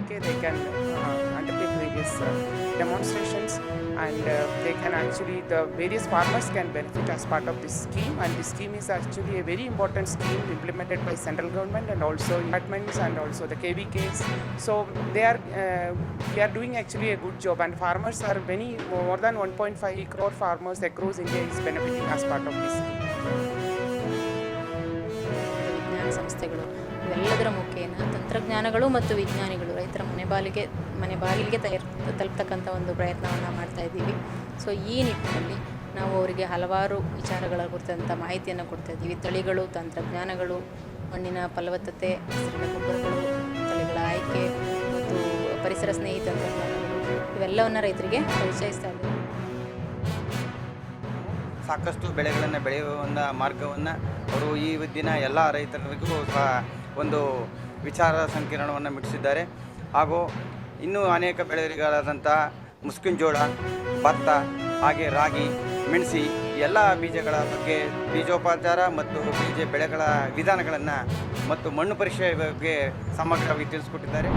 NPK, they can undertake various demonstrations, and they can actually, the various farmers can benefit as part of this scheme. And this scheme is actually a very important scheme implemented by central government and also departments and also the KVKs. So we are doing actually a good job, and farmers are many, more than 1.5 crore farmers across India is benefiting as part of this scheme. ವಿಜ್ಞಾನ ಸಂಸ್ಥೆಗಳು ಇವೆಲ್ಲದರ ಮುಖೇನ ತಂತ್ರಜ್ಞಾನಗಳು ಮತ್ತು ವಿಜ್ಞಾನಿಗಳು ರೈತರ ಮನೆ ಬಾಗಿಲಿಗೆ ತಲುಪ್ತಕ್ಕಂಥ ಒಂದು ಪ್ರಯತ್ನವನ್ನು ಮಾಡ್ತಾ ಇದ್ದೀವಿ. ಸೊ ಈ ನಿಟ್ಟಿನಲ್ಲಿ ನಾವು ಅವರಿಗೆ ಹಲವಾರು ವಿಚಾರಗಳ ಕುರಿತಂಥ ಮಾಹಿತಿಯನ್ನು ಕೊಡ್ತಾ ಇದ್ದೀವಿ. ತಳಿಗಳು, ತಂತ್ರಜ್ಞಾನಗಳು, ಮಣ್ಣಿನ ಫಲವತ್ತತೆ, ಹಸಿರಿನ ಗೊಬ್ಬರಗಳು, ತಳಿಗಳ ಆಯ್ಕೆ ಮತ್ತು ಪರಿಸರ ಸ್ನೇಹಿ ತಂತ್ರಜ್ಞಾನಗಳು ಇವೆಲ್ಲವನ್ನು ರೈತರಿಗೆ ಪರಿಚಯಿಸ್ತಾ ಇದ್ದೀವಿ. ಸಾಕಷ್ಟು ಬೆಳೆಗಳನ್ನು ಬೆಳೆಯುವ ಒಂದು ಮಾರ್ಗವನ್ನು ಅವರು ಈ ದಿನ ಎಲ್ಲ ರೈತರಿಗೂ ಸಹ ಒಂದು ವಿಚಾರ ಸಂಕಿರಣವನ್ನು ಮುಟ್ಟಿಸಿದ್ದಾರೆ. ಹಾಗೂ ಇನ್ನೂ ಅನೇಕ ಬೆಳೆಗಾರರಾದಂಥ ಮುಸ್ಕಿನ ಭತ್ತ, ಹಾಗೆ ರಾಗಿ, ಮೆಣಸಿ ಎಲ್ಲ ಬೀಜಗಳ ಬಗ್ಗೆ ಬೀಜೋಪಚಾರ ಮತ್ತು ಬೀಜ ಬೆಳೆಗಳ ವಿಧಾನಗಳನ್ನು ಮತ್ತು ಮಣ್ಣು ಪರೀಕ್ಷೆ ಬಗ್ಗೆ ಸಮಗ್ರವಾಗಿ ತಿಳಿಸ್ಕೊಟ್ಟಿದ್ದಾರೆ.